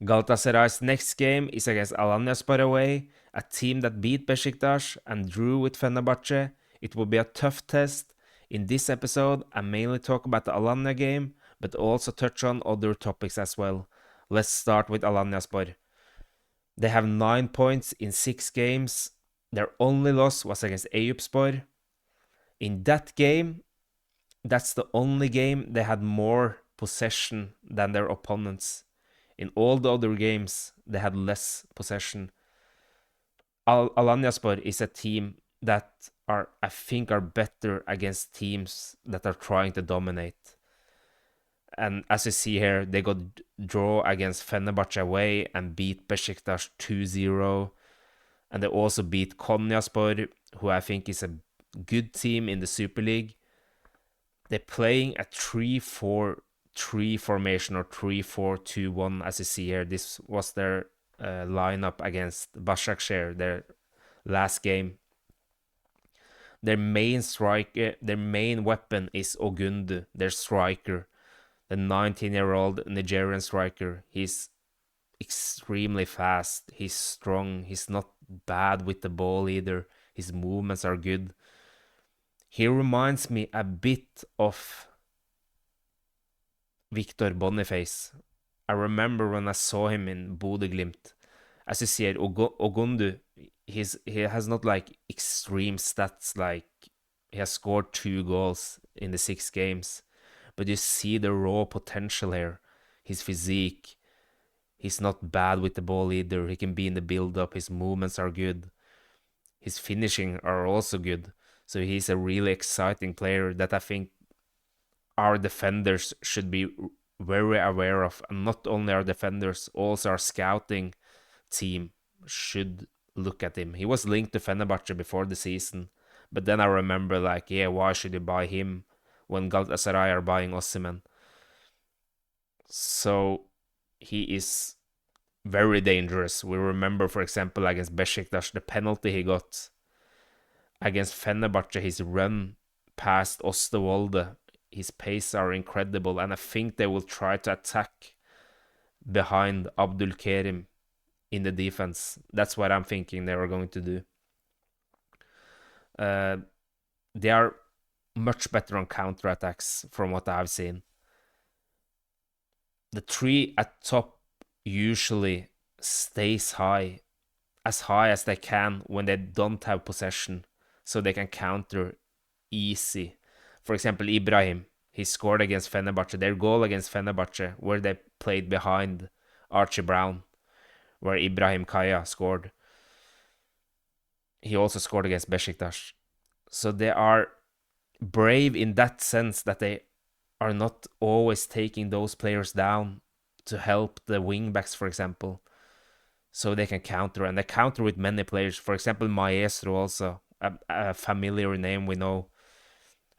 Galatasaray's next game is against Alanyaspor away, a team that beat Beşiktaş and drew with Fenerbahçe. It will be a tough test. In this episode, I mainly talk about the Alanya game, but also touch on other topics as well. Let's start with Alanyaspor. They have 9 points in 6 games. Their only loss was against Eyüpspor. In that game, that's the only game they had more possession than their opponents. In all the other games, they had less possession. Alanyaspor is a team that I think are better against teams that are trying to dominate. And as you see here, they got draw against Fenerbahçe away and beat Beşiktaş 2-0. And they also beat Konyaspor, who I think is a good team in the Super League. They're playing a 3-4-3 formation or 3-4-2-1, as you see here. This was their lineup against Başakşehir, their last game. Their main weapon is Ogundu, their striker, the 19-year-old Nigerian striker. He's extremely fast. He's strong. He's not bad with the ball either. His movements are good. He reminds me a bit of Victor Boniface. I remember when I saw him in Bodø/Glimt. As you see, Ogundu, he has not like extreme stats, like he has scored 2 goals in the 6 games, but you see the raw potential here. His physique, he's not bad with the ball either. He can be in the build-up. His movements are good. His finishing are also good. So he's a really exciting player that I think our defenders should be very aware of. And not only our defenders, also our scouting team should look at him. He was linked to Fenerbahçe before the season. But then I remember like, yeah, why should you buy him when Galatasaray are buying Osimhen? So he is very dangerous. We remember, for example, against Beşiktaş, the penalty he got. Against Fenerbahçe, his run past Osterwolde, his pace are incredible, and I think they will try to attack behind Abdulkerim in the defense. That's what I'm thinking they are going to do. They are much better on counterattacks from what I've seen. The 3 at top usually stays high as they can when they don't have possession, so they can counter easy. For example, Ibrahim, he scored against Fenerbahçe. Their goal against Fenerbahçe, where they played behind Archie Brown, where Ibrahim Kaya scored. He also scored against Beşiktaş. So they are brave in that sense that they are not always taking those players down to help the wingbacks, for example, so they can counter. And they counter with many players. For example, Maestro also, a familiar name we know,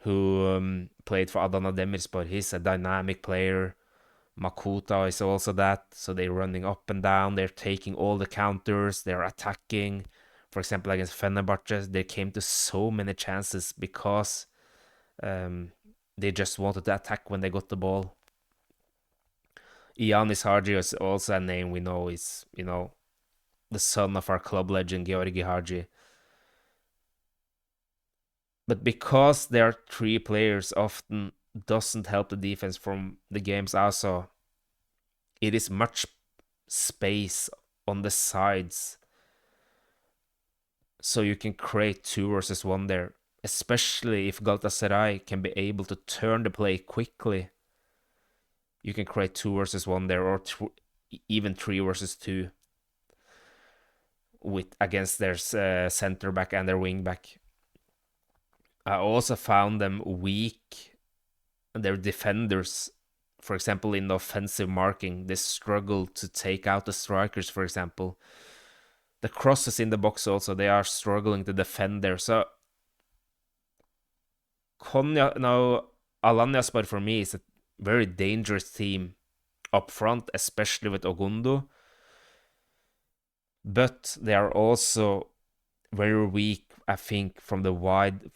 who played for Adana Demirspor. He's a dynamic player. Makuta is also that. So they're running up and down. They're taking all the counters. They're attacking. For example, against Fenerbahçe, they came to so many chances because they just wanted to attack when they got the ball. Ianis Hagi is also a name we know is, the son of our club legend, Georgi Hagi. But because there are 3 players, often doesn't help the defense from the games I saw. It is much space on the sides, so you can create 2 versus 1 there. Especially if Galatasaray can be able to turn the play quickly, you can create 2 versus 1 there, or even 3 versus 2 against their center back and their wing back. I also found them weak. Their defenders, for example, in the offensive marking, they struggle to take out the strikers, for example. The crosses in the box also, they are struggling to defend there. So Alanyaspor for me is a very dangerous team up front, especially with Ogundu. But they are also very weak, I think, from the wide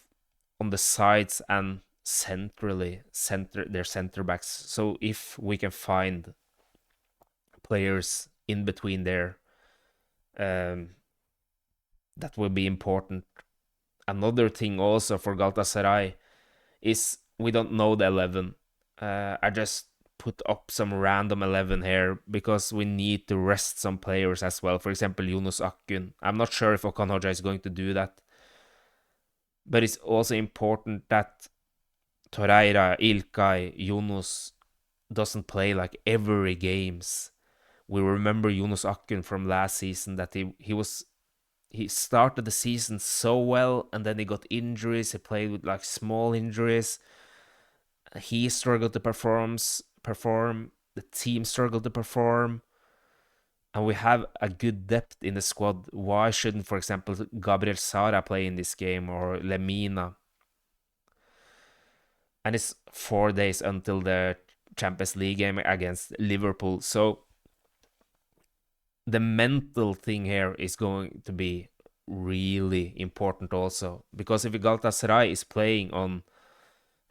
on the sides and centrally, their center backs. So if we can find players in between there. Um, that will be important. Another thing also for Galatasaray is we don't know the 11. I just put up some random 11 here because we need to rest some players as well. For example, Yunus Akgün. I'm not sure if Okan Hoxha is going to do that. But it's also important that Torreira, İlkay, Yunus doesn't play like every games. We remember Yunus Akgün from last season that he started the season so well and then he got injuries. He played with like small injuries. He struggled to perform. The team struggled to perform. And we have a good depth in the squad. Why shouldn't, for example, Gabriel Sara play in this game or Lemina? And it's 4 days until the Champions League game against Liverpool. So the mental thing here is going to be really important also. Because if Galatasaray is playing on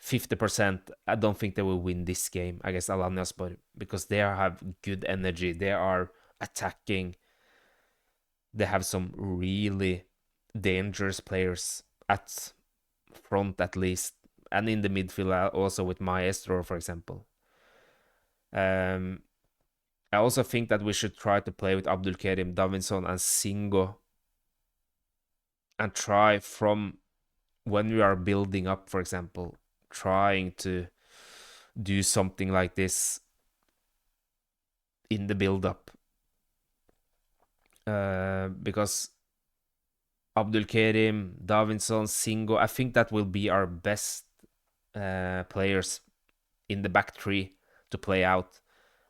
50%, I don't think they will win this game against Alanyaspor because they have good energy. They are attacking. They have some really dangerous players at front at least, and in the midfield also with Maestro, for example. I also think that we should try to play with Abdulkarim, Davinson, and Singo, and try from when we are building up, for example, trying to do something like this in the build up. Because Abdulkarim, Davinson, Singo, I think that will be our best players in the back three to play out.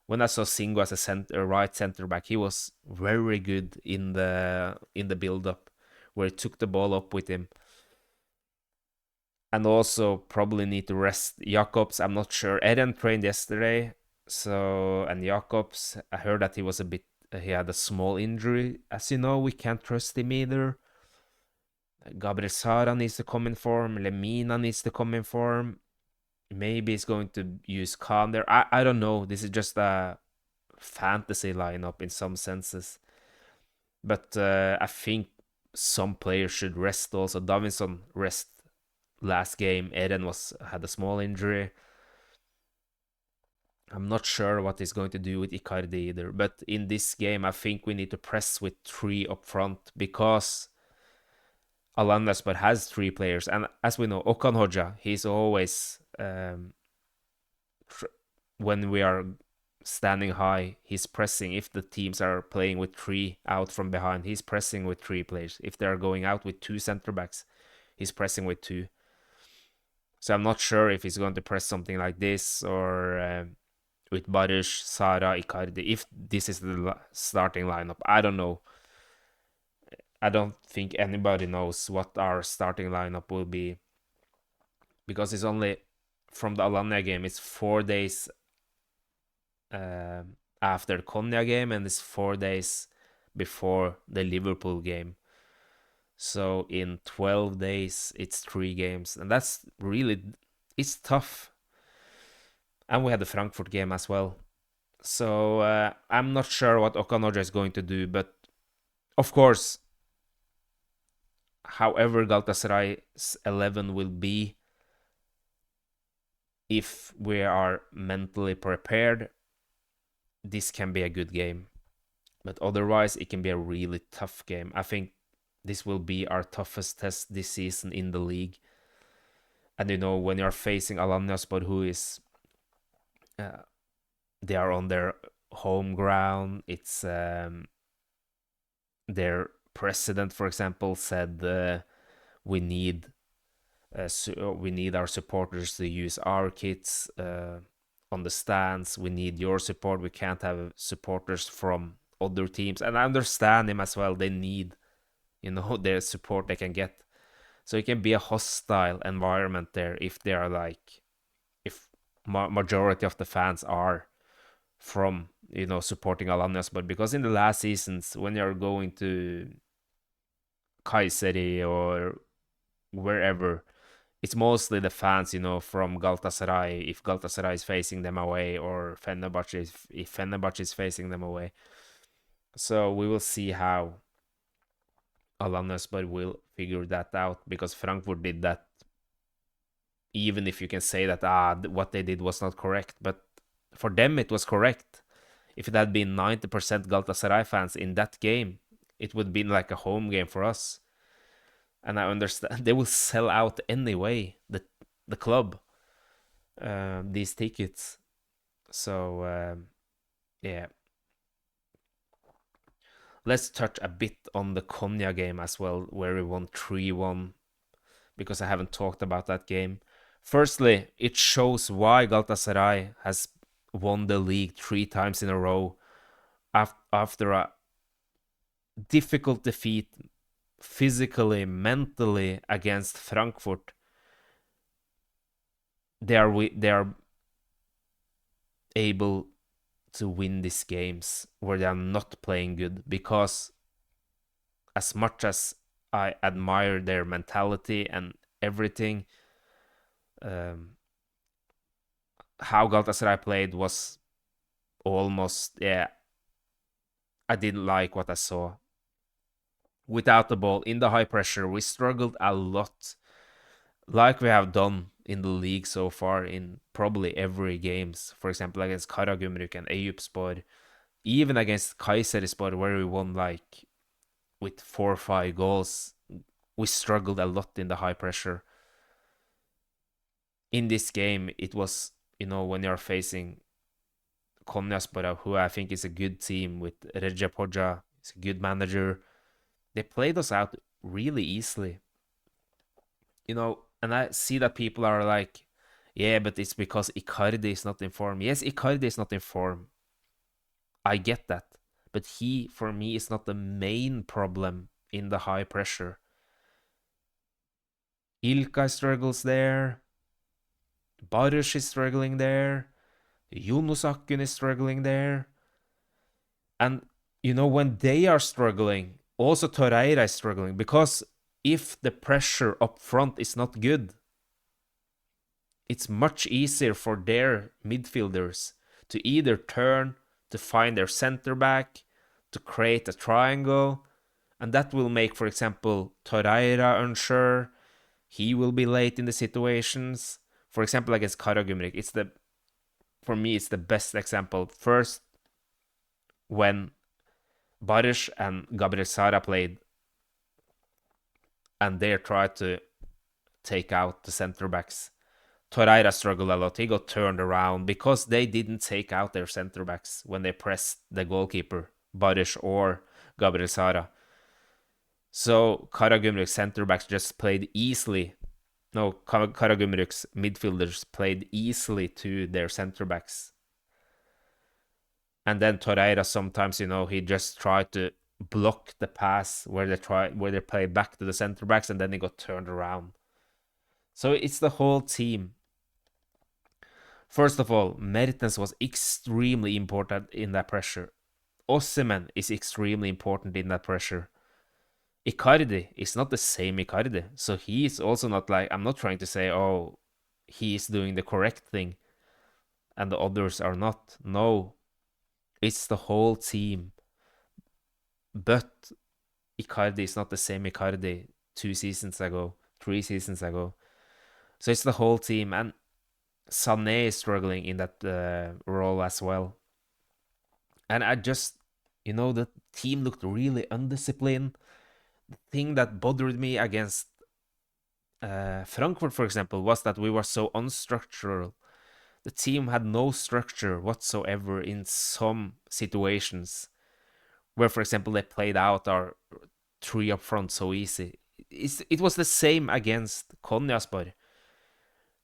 When I saw Singo as a right center back, he was very good in the build up, where he took the ball up with him. And also probably need to rest Jakobs. I'm not sure. Eren trained yesterday, and Jakobs, I heard that he had a small injury. As you know, we can't trust him either. Gabriel Sara needs to come in form. Lemina needs to come in form. Maybe he's going to use Khan there. I don't know. This is just a fantasy lineup in some senses. But I think some players should rest also. Davinson rest last game. Eden had a small injury. I'm not sure what he's going to do with Icardi either. But in this game, I think we need to press with 3 up front because Alanyaspor has 3 players. And as we know, Okan Hoxha, he's always, when we are standing high, he's pressing. If the teams are playing with 3 out from behind, he's pressing with 3 players. If they're going out with 2 center backs, he's pressing with 2. So I'm not sure if he's going to press something like this or with Barish, Sara, Icardi. If this is the starting lineup, I don't know. I don't think anybody knows what our starting lineup will be because it's only from the Alanya game. It's 4 days after Konya game and it's 4 days before the Liverpool game. So in 12 days, it's 3 games, and it's tough. And we had the Frankfurt game as well. So I'm not sure what Okan Hoxha is going to do, but of course, however Galatasaray's 11 will be, if we are mentally prepared, this can be a good game. But otherwise, it can be a really tough game. I think this will be our toughest test this season in the league. And when you're facing Alanyaspor, who is they are on their home ground. It's their president, for example, said we need our supporters to use our kits on the stands. We need your support. We can't have supporters from other teams. And I understand him as well. They need, their support they can get. So it can be a hostile environment there if they are if majority of the fans are from, supporting Alanyas. But because in the last seasons, when you're going to Kayseri or wherever, it's mostly the fans, from Galatasaray, if Galatasaray is facing them away, or Fenerbahçe, if Fenerbahçe is facing them away. So we will see how Alanyaspor will figure that out, because Frankfurt did that, even if you can say that what they did was not correct, but for them it was correct. If it had been 90% Galatasaray fans in that game, it would have been like a home game for us. And I understand they will sell out anyway, the club, these tickets. So yeah, let's touch a bit on the Konya game as well, where we won 3-1, because I haven't talked about that game. Firstly, it shows why Galatasaray has won the league 3 times in a row after a difficult defeat physically, mentally against Frankfurt. They are able to win these games where they are not playing good, because as much as I admire their mentality and everything, um, how Galatasaray played was almost, yeah, I didn't like what I saw. Without the ball, in the high pressure, we struggled a lot, like we have done in the league so far in probably every games. For example, against Karagümrük and Eyüpspor, even against Kayserispor, where we won like with 4 or 5 goals, we struggled a lot in the high pressure. In this game, it was, when you're facing Konyaspor, who I think is a good team with Recep Hoca, is a good manager, they played us out really easily. And I see that people are like, yeah, but it's because Icardi is not in form. Yes, Icardi is not in form. I get that. But he, for me, is not the main problem in the high pressure. İlkay struggles there. Barış is struggling there. Yunus Akgün is struggling there. And, when they are struggling, also Torreira is struggling. Because if the pressure up front is not good, it's much easier for their midfielders to either turn to find their center back, to create a triangle, and that will make, for example, Torreira unsure. He will be late in the situations. For example, against Karagümrük, for me it's the best example. First, when Barış and Gabriel Sara played, and they tried to take out the center backs, Torreira struggled a lot. He got turned around because they didn't take out their center backs when they pressed the goalkeeper, Barış or Gabriel Sara. So Karagümrük's center backs just played easily. No, Karagümrük's midfielders played easily to their center backs. And then Torreira sometimes, he just tried to block the pass where they play back to the center backs, and then he got turned around. So it's the whole team. First of all, Mertens was extremely important in that pressure. Osimhen is extremely important in that pressure. Icardi is not the same Icardi, so he is also not like, I'm not trying to say, oh, he is doing the correct thing and the others are not. No, it's the whole team. But Icardi is not the same Icardi 2 seasons ago, 3 seasons ago. So it's the whole team, and Sané is struggling in that role as well. And the team looked really undisciplined. The thing that bothered me against Frankfurt, for example, was that we were so unstructural. The team had no structure whatsoever in some situations, where, for example, they played out our three up front so easy. It was the same against Konyaspor.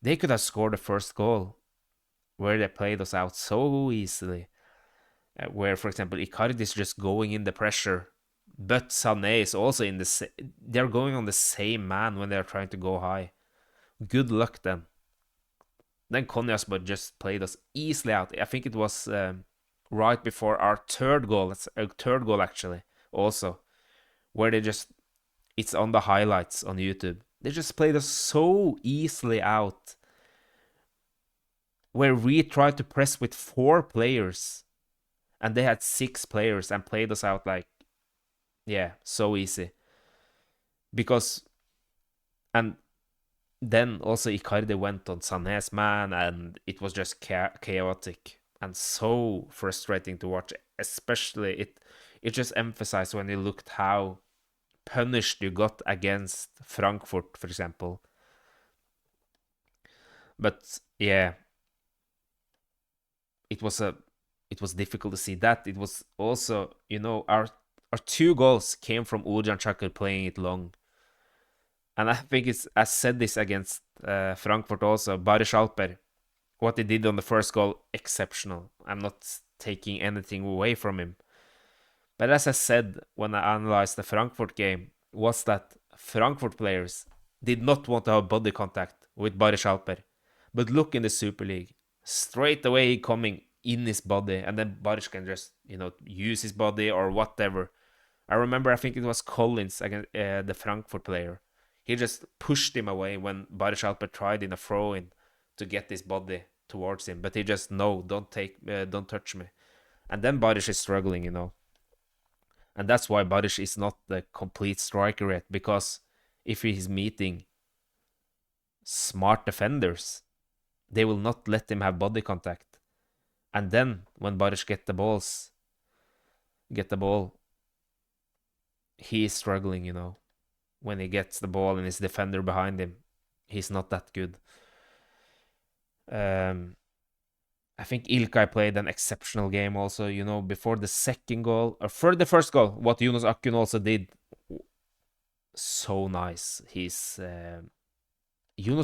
They could have scored the first goal, where they played us out so easily. Where, for example, Icardi is just going in the pressure, but Sané is also in the. They're going on the same man when they're trying to go high. Good luck then. Then Konyaspor just played us easily out. I think it was right before our third goal. That's a third goal actually, also, where it's on the highlights on YouTube. They just played us so easily out. Where we tried to press with 4 players, And they had 6 players and played us out like, yeah, so easy. Because, and then also Icardi went on Sané's man, and it was just chaotic and so frustrating to watch. Especially it just emphasized when you looked how punished you got against Frankfurt, for example. But yeah, it was a it was difficult to see that. It was also, our 2 goals came from Ujan Chakar playing it long. And I think I said this against Frankfurt also. Baris Alper, what he did on the first goal, exceptional. I'm not taking anything away from him. But as I said when I analyzed the Frankfurt game, was that Frankfurt players did not want to have body contact with Baris Alper. But look in the Super League, straight away coming in his body, and then Baris can just, use his body or whatever. I remember, I think it was Collins against the Frankfurt player. He just pushed him away when Baris Alper tried in a throw-in to get his body towards him, but he just, no, don't touch me. And then Baris is struggling. And that's why Baris is not the complete striker yet, because if he's meeting smart defenders, they will not let him have body contact. And then when Baris get the ball, he is struggling. When he gets the ball and his defender behind him, he's not that good. I think İlkay played an exceptional game also, before the second goal, or for the first goal, what Yunus Akgün also did, so nice. Yunus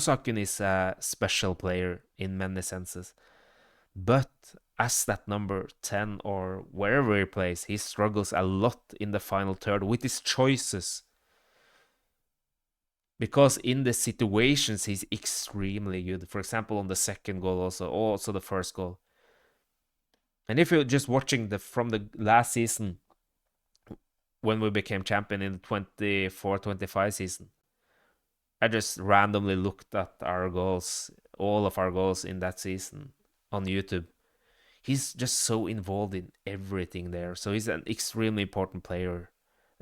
Akgün is a special player in many senses, but as that number 10 or wherever he plays, he struggles a lot in the final third with his choices. Because in the situations, he's extremely good. For example, on the second goal also the first goal. And if you're just watching from the last season, when we became champion in the 24-25 season, I just randomly looked at our goals, all of our goals in that season on YouTube. He's just so involved in everything there. So he's an extremely important player,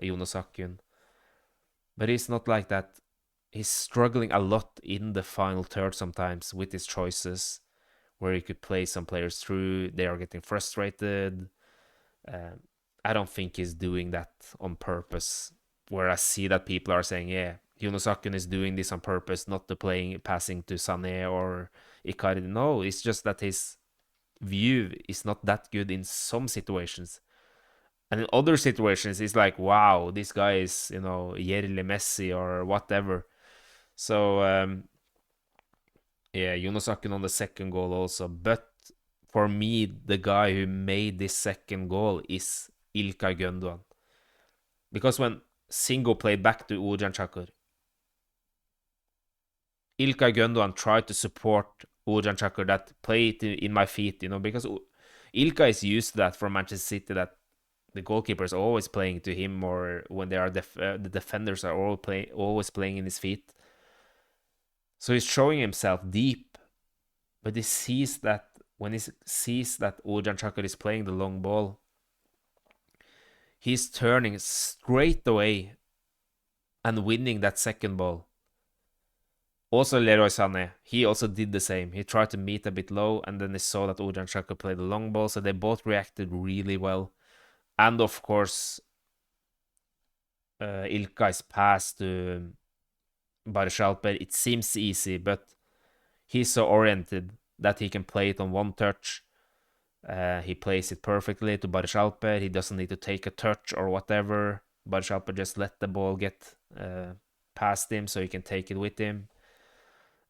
Jonas Akgün. But he's not like that. He's struggling a lot in the final third sometimes with his choices, where he could play some players through. They are getting frustrated. I don't think he's doing that on purpose. Where I see that people are saying, yeah, Jonas Akgün is doing this on purpose, not to passing to Sané or Icardi. No, it's just that his view is not that good in some situations. And in other situations, it's like, wow, this guy is, Yerli Messi or whatever. So, yeah, Jonas Akgün on the second goal also. But for me, the guy who made this second goal is İlkay Gündoğan. Because when Singo played back to Uğurcan Çakır, İlkay Gündoğan tried to support Uğurcan Çakır that play it in my feet, because İlkay is used to that from Manchester City, that the goalkeepers are always playing to him, or when they are the defenders are always playing in his feet. So he's showing himself deep, but he sees that when he sees that Uğurcan Çakır is playing the long ball, he's turning straight away and winning that second ball. Also, Leroy Sané, he also did the same. He tried to meet a bit low, and then he saw that Uğurcan Çakır played the long ball, so they both reacted really well. And of course, İlkay's pass to Barış Alper, it seems easy, but he's so oriented that he can play it on one touch. He plays it perfectly to Barış Alper. He doesn't need to take a touch or whatever. Barış Alper just let the ball get past him so he can take it with him.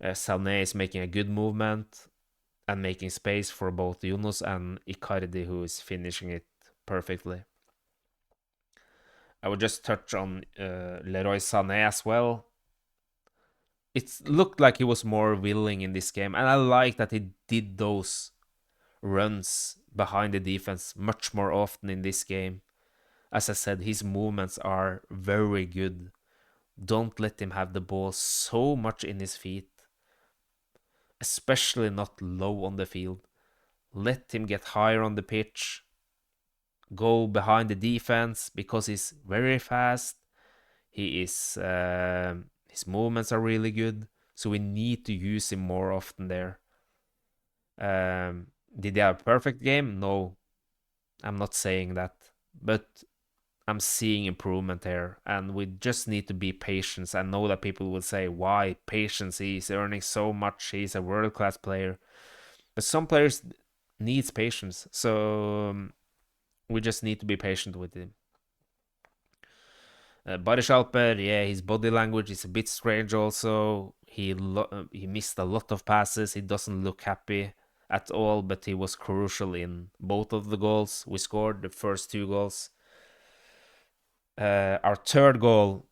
Sané is making a good movement and making space for both Yunus and Icardi, who is finishing it perfectly. I would just touch on Leroy Sané as well. It looked like he was more willing in this game, and I like that he did those runs behind the defense much more often in this game. As I said, his movements are very good. Don't let him have the ball so much in his feet, especially not low on the field. Let him get higher on the pitch go behind the defense because he's very fast. He is his movements are really good, so we need to use him more often there. Did he have a perfect game? No, I'm not saying that, but I'm seeing improvement here, and we just need to be patient. I know that people will say, "Why patience? He's earning so much. He's a world-class player." But some players needs patience, so we just need to be patient with him. Body yeah, his body language is a bit strange. Also, he missed a lot of passes. He doesn't look happy at all, but he was crucial in both of the goals we scored. The first two goals. Our third goal,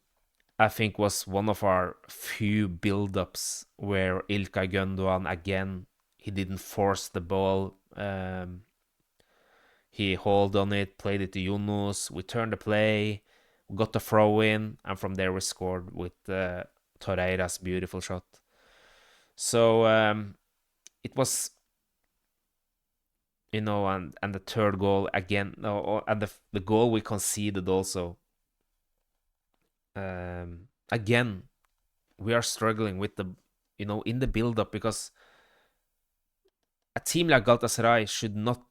I think, was one of our few build-ups where İlkay Gündoğan again, he didn't force the ball. He held on it, played it to Yunus. We turned the play, got the throw in, and from there we scored with Torreira's beautiful shot. So it was, and the third goal again, and the goal we conceded also. Again, we are struggling with the, in the build-up, because a team like Galatasaray should not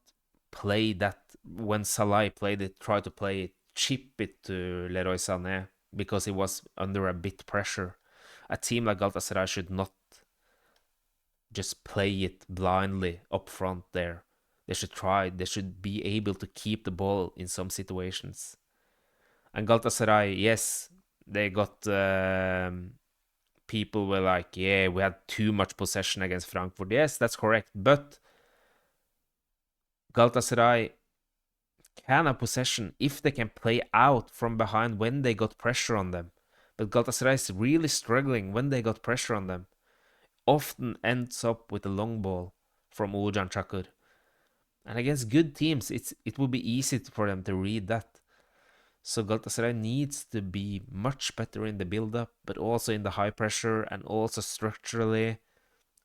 play that when Salah played it, try to play it, chip it to Leroy Sané because he was under a bit pressure. A team like Galatasaray should not just play it blindly up front there. They should try, they should be able to keep the ball in some situations. And Galatasaray, yes, they got people were like, yeah, we had too much possession against Frankfurt. Yes, that's correct. But Galatasaray can have possession if they can play out from behind when they got pressure on them. But Galatasaray is really struggling when they got pressure on them. Often ends up with a long ball from Uğurcan Çakır. And against good teams, it will be easy for them to read that. So Galatasaray needs to be much better in the build-up, but also in the high pressure, and also structurally,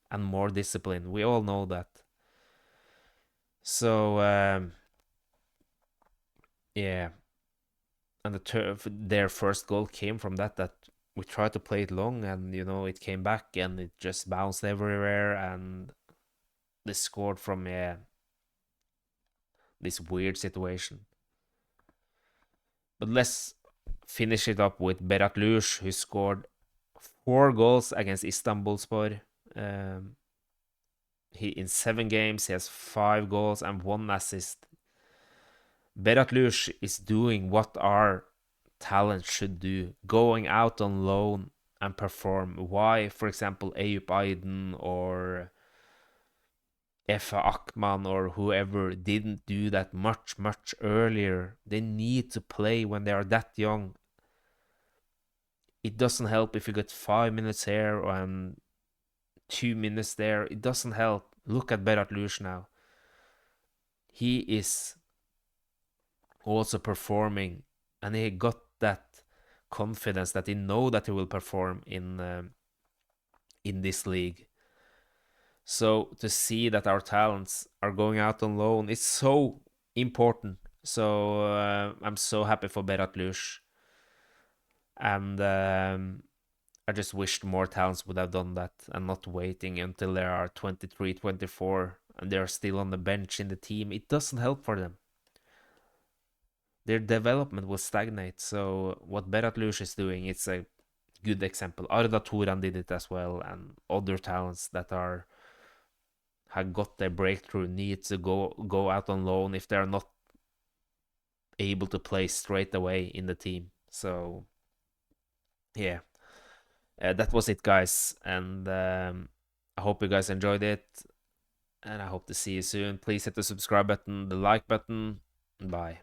and more disciplined. We all know that. So yeah, and their first goal came from that we tried to play it long, and it came back and it just bounced everywhere, and they scored from this weird situation. But let's finish it up with Berat, who scored 4 goals against Istanbulspor. He in 7 games he has 5 goals and 1 assist. Berat is doing what our talent should do, going out on loan and perform. Why, for example, Eyüp Aydın or Efe Akman or whoever didn't do that much earlier? They need to play when they are that young. It doesn't help if you get 5 minutes here and 2 minutes there. It doesn't help. Look at Berat now. He is also performing, and he got that confidence that he know that he will perform in this league. So to see that our talents are going out on loan is so important. So I'm so happy for Berat, and I just wished more talents would have done that and not waiting until they are 23, 24 and they're still on the bench in the team. It doesn't help for them. Their development will stagnate. So what Berat is doing, it's a good example. Arda Turan did it as well, and other talents that have got their breakthrough need to go out on loan if they're not able to play straight away in the team. So yeah, that was it, guys, and I hope you guys enjoyed it, and I hope to see you soon. Please hit the subscribe button, the like button. Bye.